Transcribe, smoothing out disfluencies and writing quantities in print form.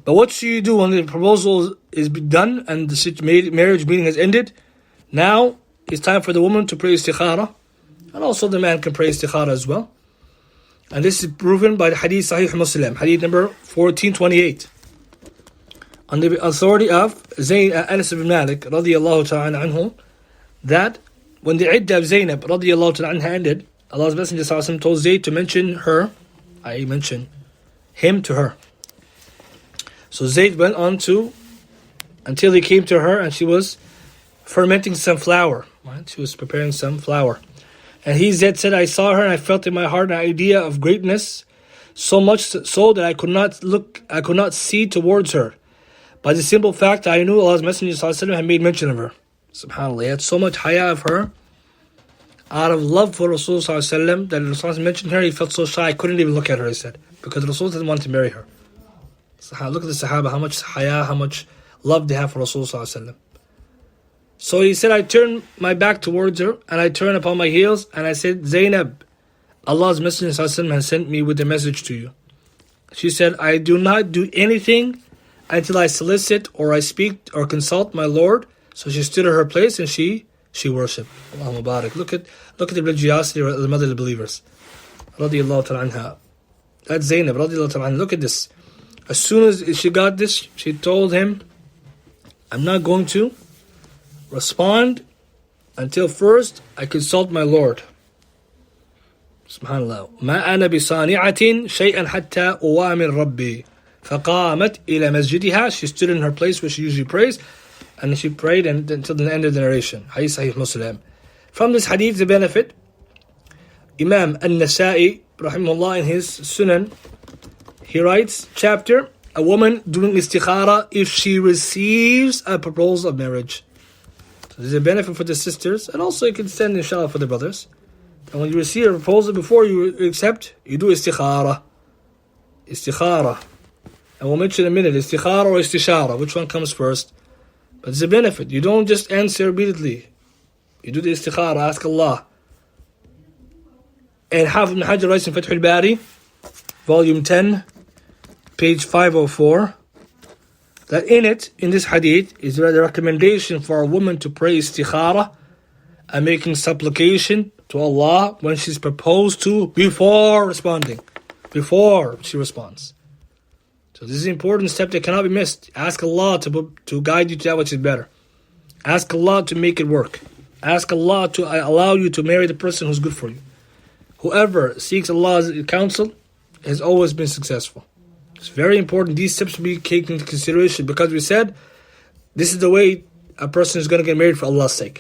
But what should you do when the proposal is done and the marriage meeting has ended? Now it's time for the woman to pray istikhara, and also the man can pray istikhara as well. And this is proven by the hadith Sahih Muslim, hadith number 1428. On the authority of Anas ibn Malik radiyallahu ta'ala anhu, that when the iddah of Zaynab radiyallahu ta'ala anha ended, Allah's Messenger sallallahu alaihi wasallam told Zayd to mention her, I mention him to her. So Zayd went on until he came to her and she was fermenting some flour. Right? She was preparing some flour. And he said, I saw her and I felt in my heart an idea of greatness, so much so that I could not see towards her. By the simple fact that I knew Allah's Messenger ﷺ had made mention of her. SubhanAllah, he had so much haya of her, out of love for Rasulullah ﷺ, that Rasulullah mentioned her, he felt so shy, I couldn't even look at her, he said, because Rasulullah didn't want to marry her. Look at the Sahaba, how much haya, how much love they have for Rasulullah ﷺ. So he said, I turned my back towards her, and I turned upon my heels, and I said, Zaynab, Allah's Messenger ﷺ has sent me with a message to you. She said, I do not do anything until I solicit or I speak or consult my Lord. So she stood at her place and she worshipped. Allah Mubarak. Look at the religiosity of the mother of the believers. Radiyallahu ta'ala anha. That's Zaynab. Radiyallahu ta'ala anha. Look at this. As soon as she got this, she told him, I'm not going to respond until first I consult my Lord. Subhanallah. ما أنا بصانعة شيئا حتى أوامر ربي. فقامت إلى مسجدها. She stood in her place where she usually prays, and she prayed until the end of the narration. Hadith Sahih Muslim. From this hadith, the benefit, Imam An-Nasa'i, rahimahullah, in his Sunan, he writes, chapter, a woman doing istikhara if she receives a proposal of marriage. So there's a benefit for the sisters, and also you can send inshallah for the brothers. And when you receive a proposal, before you accept, you do istikhara. Istikhara. And we'll mention in a minute, istikhara or istishara, which one comes first. But it's a benefit. You don't just answer immediately. You do the istikhara, ask Allah. And Hafiz ibn Hajar writes in Fath al-Bari, volume 10, page 504, that in this hadith, is the recommendation for a woman to pray istikhara and making supplication to Allah when she's proposed to before responding, before she responds. So this is an important step that cannot be missed. Ask Allah to guide you to that which is better. Ask Allah to make it work. Ask Allah to allow you to marry the person who's good for you. Whoever seeks Allah's counsel has always been successful. It's very important these steps to be taken into consideration, because we said this is the way a person is going to get married for Allah's sake.